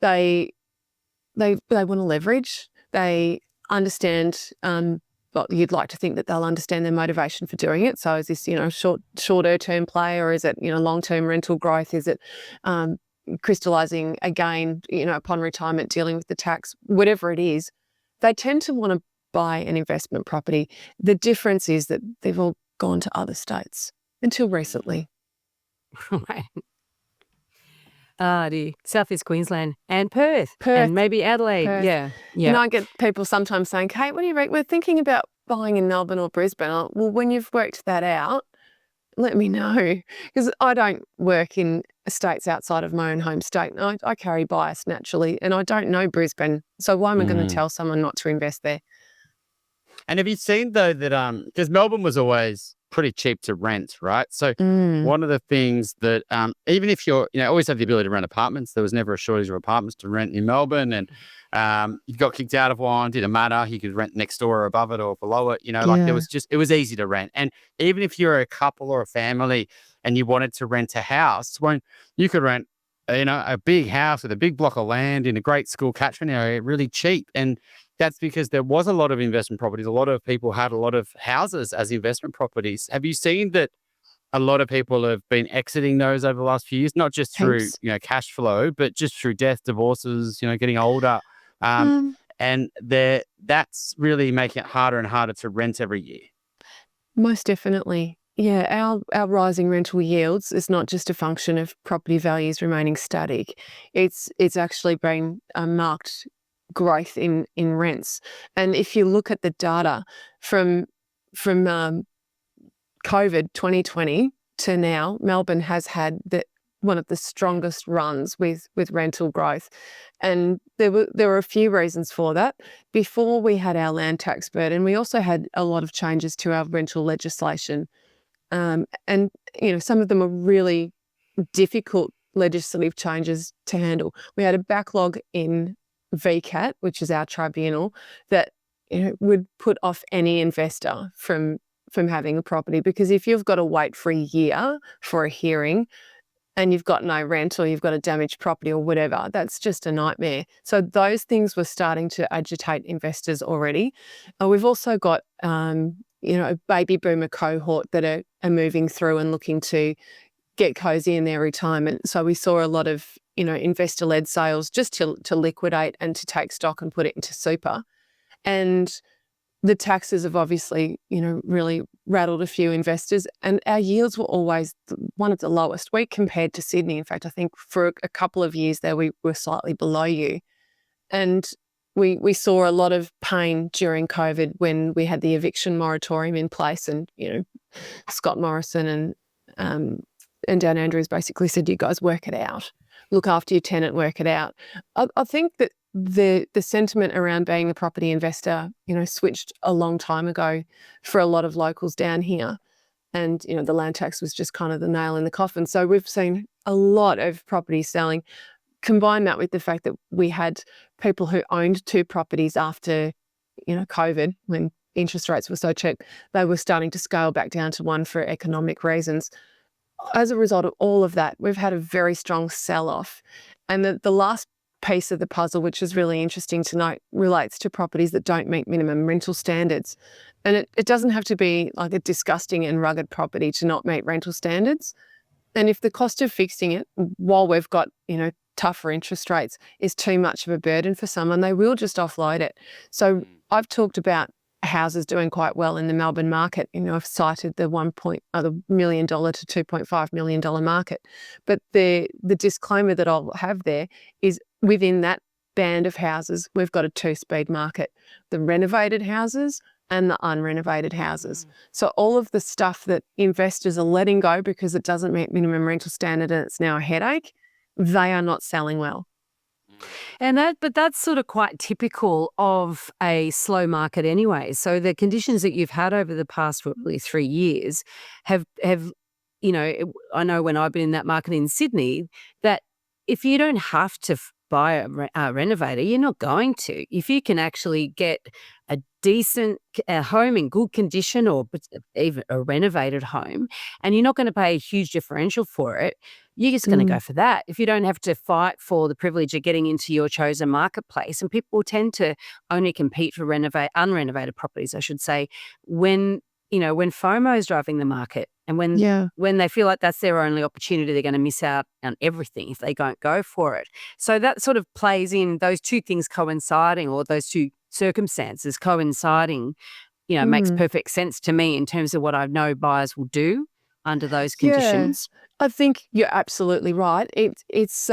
they want to leverage. They understand. Well, you'd like to think that they'll understand their motivation for doing it. So is this shorter term play, or is it long term rental growth? Is it crystallizing a gain upon retirement, dealing with the tax, whatever it is? They tend to want to buy an investment property. The difference is that they've all gone to other states until recently. Right. Dear. Southeast Queensland and Perth. And maybe Adelaide. Perth. Yeah. And I get people sometimes saying, Kate, what do you reckon? We're thinking about buying in Melbourne or Brisbane. Well, when you've worked that out, let me know. Because I don't work in states outside of my own home state. I carry bias naturally, and I don't know Brisbane. So why am I going to tell someone not to invest there? And have you seen, though, that because Melbourne was always pretty cheap to rent, right? So one of the things that even if you're, always have the ability to rent apartments, there was never a shortage of apartments to rent in Melbourne. And you got kicked out of one, didn't matter. You could rent next door or above it or below it. It was easy to rent. And even if you're a couple or a family and you wanted to rent a house, you could rent a big house with a big block of land in a great school catchment area really cheap. And that's because there was a lot of investment properties. A lot of people had a lot of houses as investment properties. Have you seen that a lot of people have been exiting those over the last few years, not just through, cash flow, but just through death, divorces, getting older. And that's really making it harder and harder to rent every year. Most definitely. Yeah, our rising rental yields is not just a function of property values remaining static. It's actually been a marked growth in rents. And if you look at the data from COVID 2020 to now, Melbourne has had one of the strongest runs with rental growth. And there were a few reasons for that. Before we had our land tax burden, we also had a lot of changes to our rental legislation. And some of them are really difficult legislative changes to handle. We had a backlog in VCAT, which is our tribunal, that would put off any investor from having a property, because if you've got to wait for a year for a hearing and you've got no rent or you've got a damaged property or whatever, that's just a nightmare. So those things were starting to agitate investors already. We've also got a baby boomer cohort that are moving through and looking to get cozy in their retirement. So we saw a lot of investor-led sales just to liquidate and to take stock and put it into super. And the taxes have obviously, really rattled a few investors. And our yields were always one of the lowest. We compared to Sydney. In fact, I think for a couple of years there we were slightly below you. And we saw a lot of pain during COVID when we had the eviction moratorium in place, and Scott Morrison and Dan Andrews basically said, you guys work it out. Look after your tenant, work it out. I think that the sentiment around being a property investor, switched a long time ago for a lot of locals down here. And, the land tax was just kind of the nail in the coffin. So we've seen a lot of properties selling. Combine that with the fact that we had people who owned two properties after, COVID, when interest rates were so cheap, they were starting to scale back down to one for economic reasons. As a result of all of that, we've had a very strong sell-off. And the last piece of the puzzle, which is really interesting to note, relates to properties that don't meet minimum rental standards. And it doesn't have to be like a disgusting and rugged property to not meet rental standards. And if the cost of fixing it, while we've got, tougher interest rates, is too much of a burden for someone, they will just offload it. So I've talked about houses doing quite well in the Melbourne market. I've cited the $1 million to $2.5 million market. But the disclaimer that I'll have there is within that band of houses, we've got a two-speed market, the renovated houses and the unrenovated houses. So all of the stuff that investors are letting go because it doesn't meet minimum rental standard and it's now a headache, they are not selling well. But that's sort of quite typical of a slow market anyway. So the conditions that you've had over the past really 3 years have I know when I've been in that market in Sydney, that if you don't have to buy a renovator, you're not going to. If you can actually get a decent home in good condition or even a renovated home, and you're not going to pay a huge differential for it, you're just going to go for that. If you don't have to fight for the privilege of getting into your chosen marketplace, and people tend to only compete for unrenovated properties, I should say, when FOMO is driving the market and when they feel like that's their only opportunity, they're going to miss out on everything if they don't go for it. So that sort of plays in, those two things coinciding, or those two circumstances coinciding, makes perfect sense to me in terms of what I know buyers will do under those conditions. I think you're absolutely right. It's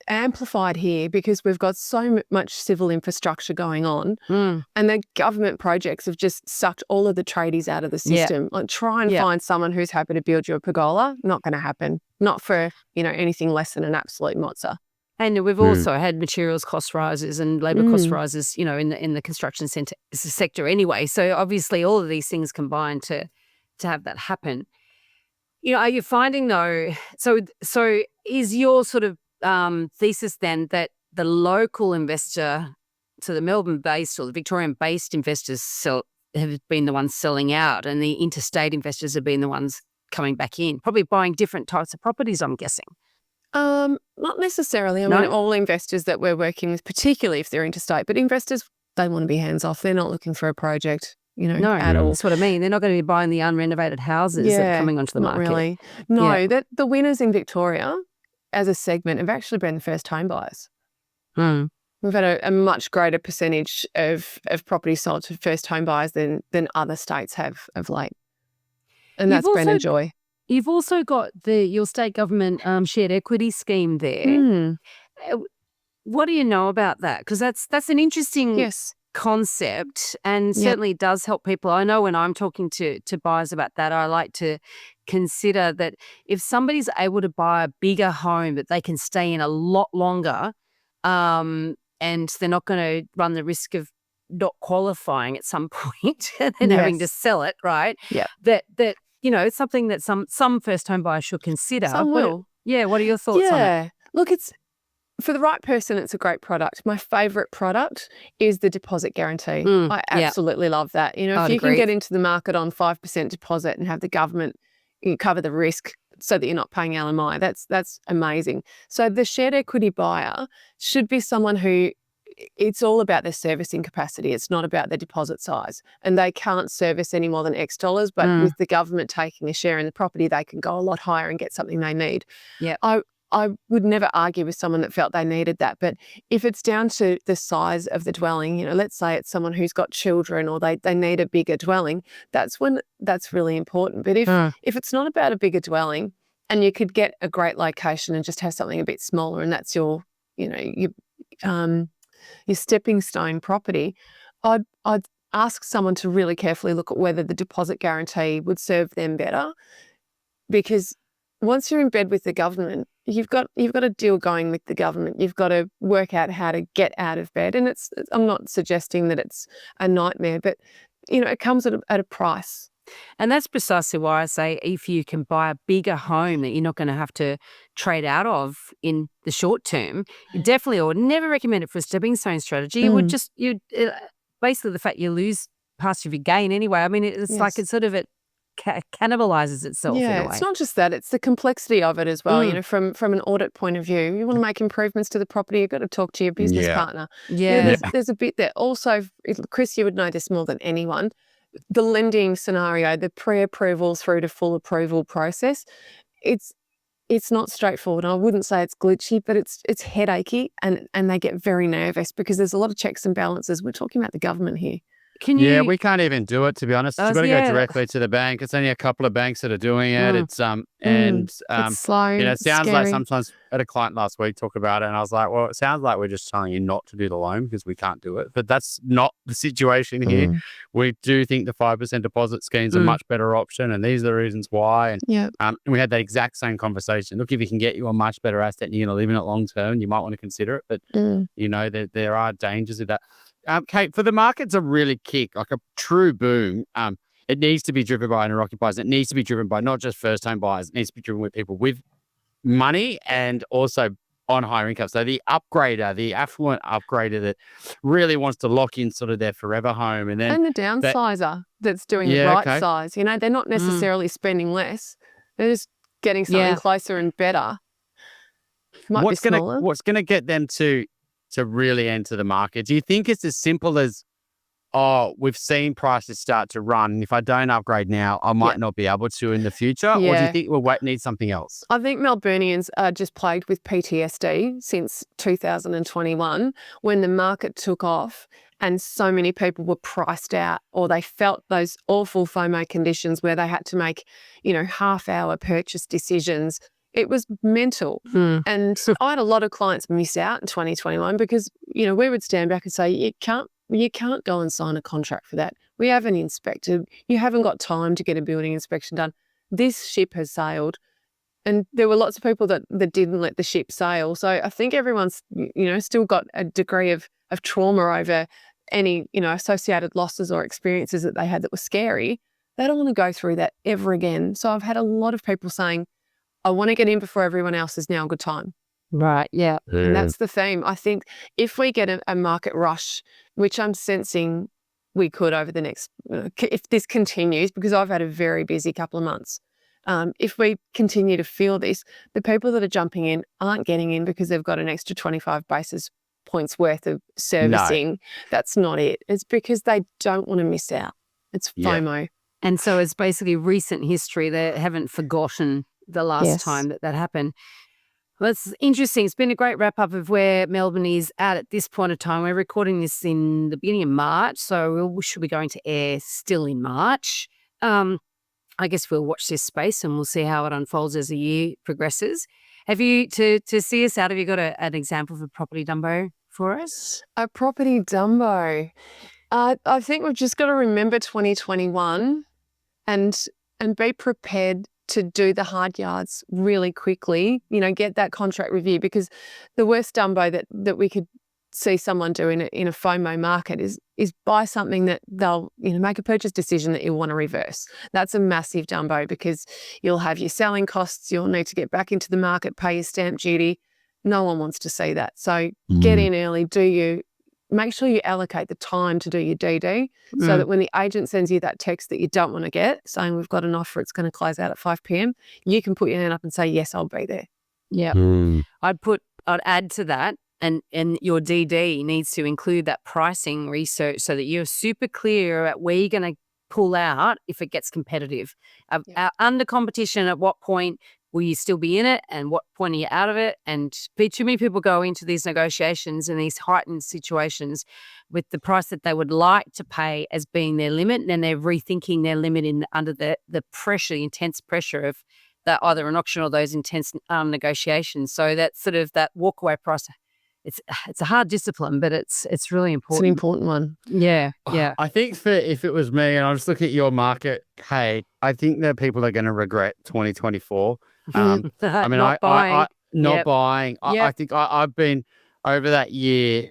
amplified here because we've got so much civil infrastructure going on, and the government projects have just sucked all of the tradies out of the system. Like, try and find someone who's happy to build you a pergola. Not going to happen. Not for anything less than an absolute mozza. And we've also had materials cost rises and labour cost rises, in the construction sector anyway. So obviously all of these things combine to have that happen. Are you finding though? So is your sort of thesis then that the local investor, so the Melbourne-based or the Victorian-based investors have been the ones selling out, and the interstate investors have been the ones coming back in, probably buying different types of properties, I'm guessing? Not necessarily. I mean, all investors that we're working with, particularly if they're interstate, but investors, they want to be hands off. They're not looking for a project, at all. That's what I mean. They're not going to be buying the unrenovated houses that are coming onto the market. Not really. No, that the winners in Victoria as a segment have actually been first home buyers. We've had a much greater percentage of property sold to first home buyers than other states have of late. And that's been a joy. You've also got your state government shared equity scheme there. What do you know about that? Because that's an interesting concept, and certainly does help people. I know when I'm talking to buyers about that, I like to consider that if somebody's able to buy a bigger home that they can stay in a lot longer, and they're not going to run the risk of not qualifying at some point and having to sell it, right? Yeah. That it's something that some first home buyers should consider. Some will. What are your thoughts on it? Look, it's for the right person, it's a great product. My favourite product is the deposit guarantee. I absolutely love that. If you can get into the market on 5% deposit and have the government cover the risk so that you're not paying LMI, that's amazing. So the shared equity buyer should be someone who, it's all about their servicing capacity. It's not about their deposit size. And they can't service any more than X dollars, but with the government taking a share in the property, they can go a lot higher and get something they need. Yeah. I would never argue with someone that felt they needed that. But if it's down to the size of the dwelling, let's say it's someone who's got children or they need a bigger dwelling, that's when that's really important. But if it's not about a bigger dwelling and you could get a great location and just have something a bit smaller, and that's your stepping stone property, I'd ask someone to really carefully look at whether the deposit guarantee would serve them better. Because once you're in bed with the government, you've got a deal going with the government. You've got to work out how to get out of bed. And I'm not suggesting that it's a nightmare, but it comes at a price. And that's precisely why I say if you can buy a bigger home that you're not going to have to trade out of in the short term, you definitely would never recommend it for a stepping stone strategy. It would just, basically the fact you lose part of your gain anyway. I mean, it's like it sort of cannibalizes itself in a way. It's not just that, it's the complexity of it as well. From an audit point of view, you want to make improvements to the property, you've got to talk to your business partner. There's a bit there. Also, Chris, you would know this more than anyone, the lending scenario, the pre-approval through to full approval process, it's not straightforward. I wouldn't say it's glitchy, but it's headachy, and they get very nervous because there's a lot of checks and balances. We're talking about the government here. We can't even do it, to be honest. You've got to go directly to the bank. It's only a couple of banks that are doing it. It's it's slow. It sounds scary. like sometimes I had a client last week talk about it, and I was like, well, it sounds like we're just telling you not to do the loan because we can't do it. But that's not the situation here. We do think the 5% deposit scheme is a much better option, and these are the reasons why. And we had that exact same conversation. Look, if it can get you a much better asset and you're going to live in it long term, you might want to consider it. But there are dangers of that. Cate, for the market to really kick, like a true boom, it needs to be driven by owner-occupiers. It needs to be driven by not just first-home buyers. It needs to be driven with people with money and also on higher income. So the upgrader, the affluent upgrader that really wants to lock in sort of their forever home. And then the downsizer that's doing the right size. You know, they're not necessarily spending less. They're just getting something closer and better. Might be smaller. What's gonna get them to really enter the market? Do you think it's as simple as, oh, we've seen prices start to run, and if I don't upgrade now, I might not be able to in the future? Or do you think we'll need something else? I think Melburnians are just plagued with PTSD since 2021 when the market took off and so many people were priced out, or they felt those awful FOMO conditions where they had to make, half-hour purchase decisions. It was mental. And I had a lot of clients miss out in 2021 because, we would stand back and say, you can't go and sign a contract for that. We haven't inspected. You haven't got time to get a building inspection done. This ship has sailed. And there were lots of people that didn't let the ship sail. So I think everyone's, still got a degree of trauma over any, associated losses or experiences that they had that were scary. They don't want to go through that ever again. So I've had a lot of people saying, I want to get in before everyone else. Is now a good time. Right, yeah. And that's the theme. I think if we get a market rush, which I'm sensing we could over the next, if this continues, because I've had a very busy couple of months, if we continue to feel this, the people that are jumping in aren't getting in because they've got an extra 25 basis points worth of servicing. No. That's not it. It's because they don't want to miss out. It's FOMO. Yeah. And so it's basically recent history. They haven't forgotten the last time that happened. Well, it's interesting. It's been a great wrap-up of where Melbourne is at this point of time. We're recording this in the beginning of March, so we should be going to air still in March. I guess we'll watch this space and we'll see how it unfolds as the year progresses. Have you, to see us out, have you got an example of a property dumbo for us? A property dumbo. I think we've just got to remember 2021 and be prepared to do the hard yards really quickly, get that contract review, because the worst dumbo that we could see someone do in a FOMO market is buy something that they'll, make a purchase decision that you'll want to reverse. That's a massive dumbo because you'll have your selling costs, you'll need to get back into the market, pay your stamp duty. No one wants to see that. So get in early, make sure you allocate the time to do your DD so that when the agent sends you that text that you don't want to get saying we've got an offer, it's going to close out at 5 p.m, you can put your hand up and say, yes, I'll be there. Yeah. I'd add to that, and your DD needs to include that pricing research so that you're super clear about where you're going to pull out if it gets competitive. Under competition, at what point will you still be in it and what point are you out of it? And too many people go into these negotiations and these heightened situations with the price that they would like to pay as being their limit, and then they're rethinking their limit under the pressure, the intense pressure of either an auction or those intense negotiations. So that's sort of that walkaway price. It's a hard discipline, but it's really important. It's an important one. Yeah. I think if it was me, and I just look at your market, Kate, I think that people are going to regret 2024. Not buying. I think I've been over that year,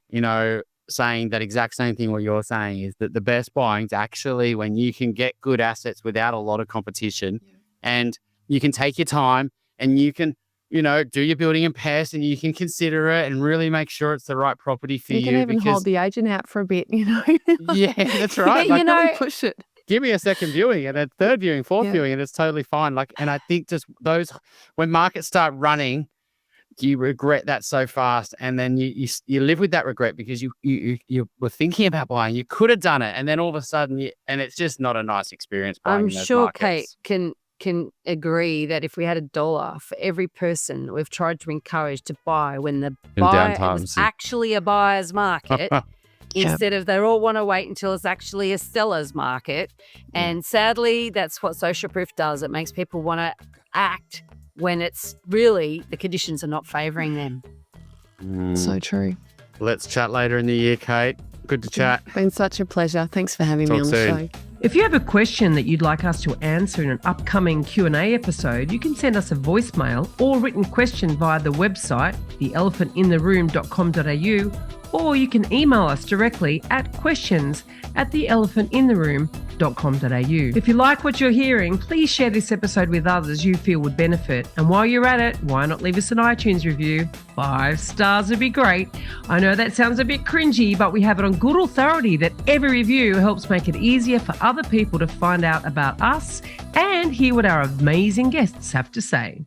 saying that exact same thing what you're saying is that the best buying is actually when you can get good assets without a lot of competition and you can take your time and you can, do your building in pairs and you can consider it and really make sure it's the right property for you. You can even hold the agent out for a bit, Yeah, that's right. Really push it. Give me a second viewing and a third viewing, fourth viewing, and it's totally fine. And I think just those, when markets start running, you regret that so fast, and then you live with that regret because you were thinking about buying, you could have done it, and then all of a sudden, and it's just not a nice experience. I'm sure Kate can agree that if we had $1 for every person we've tried to encourage to buy when the buyer was actually a buyer's market. Instead of they all want to wait until it's actually a seller's market. And sadly, that's what social proof does. It makes people want to act when it's really the conditions are not favouring them. So true. Let's chat later in the year, Kate. Good to chat. Been such a pleasure. Thanks for having me on the show. If you have a question that you'd like us to answer in an upcoming Q&A episode, you can send us a voicemail or written question via the website, theelephantintheroom.com.au, or you can email us directly at questions@theelephantintheroom.com.au. If you like what you're hearing, please share this episode with others you feel would benefit. And while you're at it, why not leave us an iTunes review? 5 stars would be great. I know that sounds a bit cringy, but we have it on good authority that every review helps make it easier for other people to find out about us and hear what our amazing guests have to say.